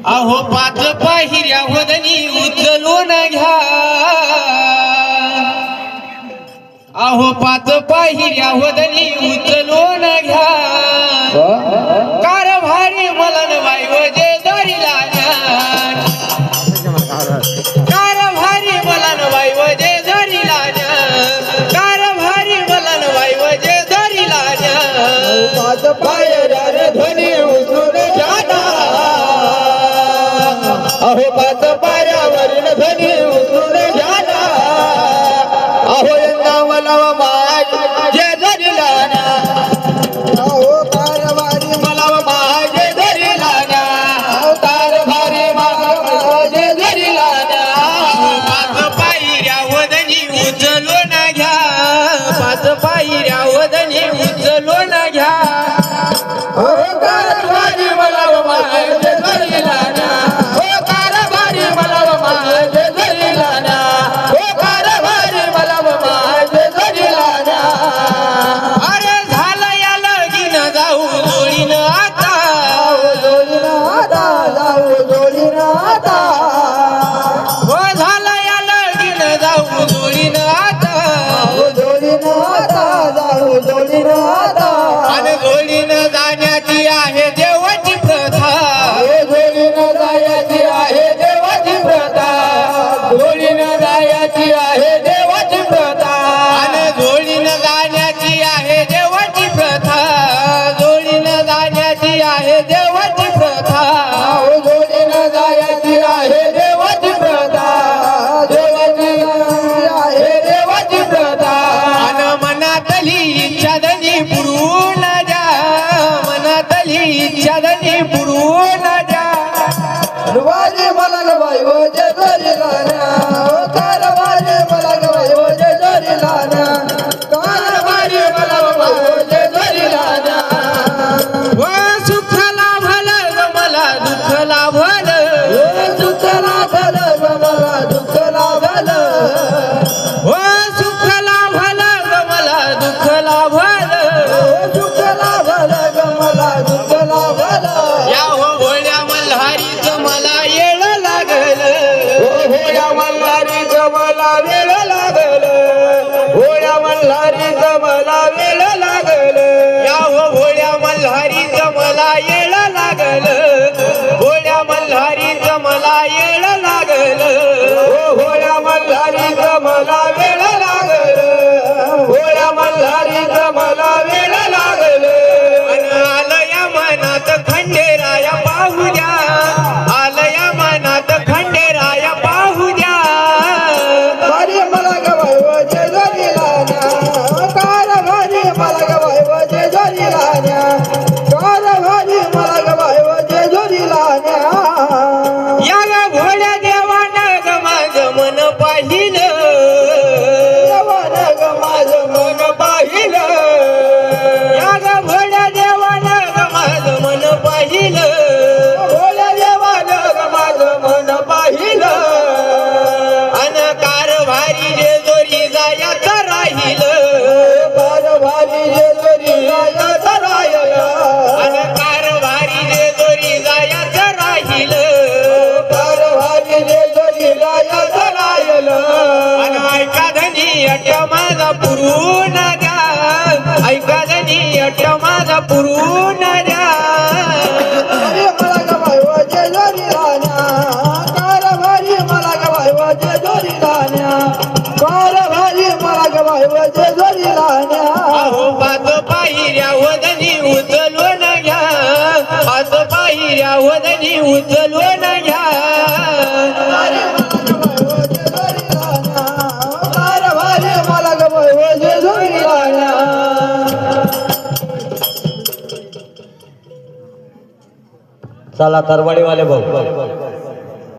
अहो पाच पाहिऱ्या वदनी उचलून घ्या अहो पाच पाहिऱ्या वदनी उचलून घ्या कारभारी मलन वायवजे दरीला ज्ञान कारभारी मलन वायवजे दरीला ज्ञान कारभारी मलन वायवजे दरीला ज्ञान पाच पायऱ्या ध्वनी उचलून घ्या अहो पाच पायऱ्यावरील ध्वनी उचलून घ्या अहो यंदा मला माझे धरिला अहो कारभारी मला माझे धरिला अहो कारभारी माझे धरिला पाच पायऱ्या वदनी उचलून घ्या पाच पायऱ्या वदनी उचलून घ्या अहो कारभारी मला माझे धरिला हो कारभारी मला माझे धरिला हो कारभारी मला माझे धरिला अरे झालं या लगीन जाऊ जोडीन आता जोडीनं आता जाऊ जोडीनं आता हो झालं या लगीन जाऊ जोडीन आता जोडीनं आता जाऊ जोडीनं आता आणि जोडीन जाण्याची आहे देवाची प्रथा जोडीनं जायची आहे देवाची प्रथा जोडीनं जायची आहे देवाची प्रथा आणि जोडीन जाण्याची आहे देवाची प्रथा जोडीन जाण्याची आहे देवाची प्रथा जोडीनं जायची आहे देवाची प्रथा देवाची आहे देवाची प्रथा आणि मनातली इच्छा धनी पुरून द्या मनातली इच्छा धनी पुरून द्या वाजे मला गवाई वजे जरी लाना कारवाजे मला गवाई वजे जरी लाना कारवाजे मला गवाई वजे जरी लाना व सुख लाभलं ग मला दुःख लाभलं दुःख लाभलं मला दुःख लाभलं व सुख लाभलं ग मला दुःख लाभलं दुःख लाभलं मला दुःख लाभलं या हो भोळ्या मल्हारीचं मला येळ लागलं होया मल्हारीचं मला वेळ लागलं होया मल्हारीचं मला वेळ लागलं या हो भोळ्या मल्हारीचं मला येळ लागलं भोळ्या मल्हारीचं मला येळ लागलं होया मल्हारीचं मला वेळ लागलं होया मल्हारीचं मला वेळ लागलं अन आलं या मनात खंडेराया पाहू द्या आलं या मनात खंडेराया पाहू द्या भारी मला गवाय वजे जरी लाना कार भारी मला गवाय वजे जरी लाना कार भारी मला गवाय वजे जरी लाना या ग भोळ्या देवानं ग माझं मन पाहिलं देवानं ग माझं मन पाहिलं या ग भोळ्या देवानं ग माझं मन पाहिलं भोल्या देवानं ग माझं मन पाहिलं अन कारभारी जे जोरी जायाचं राहिलं कारभारी जे जरी जायचं राहिलं अन कारभारी जे जोरी जायाचं राहिलं कारभारी जे जरी जायचं राहिलं अन ऐका धनी अट माझा पुरून द्या ऐका धनी अट माझा पुरून द्या अरे मला गवाय वजे जरी लाना कारभारी मला गवाय वजे जरी लाना कारभारी मला गवाय वजे जरी लाना अहो पाच पाहिऱ्या वदनी उचलून घ्या पाच पाहिऱ्या वदनी उचलून घ्या कारभारी मला गवाय वजे जरी लाना चला तरवाडीवाले भाऊ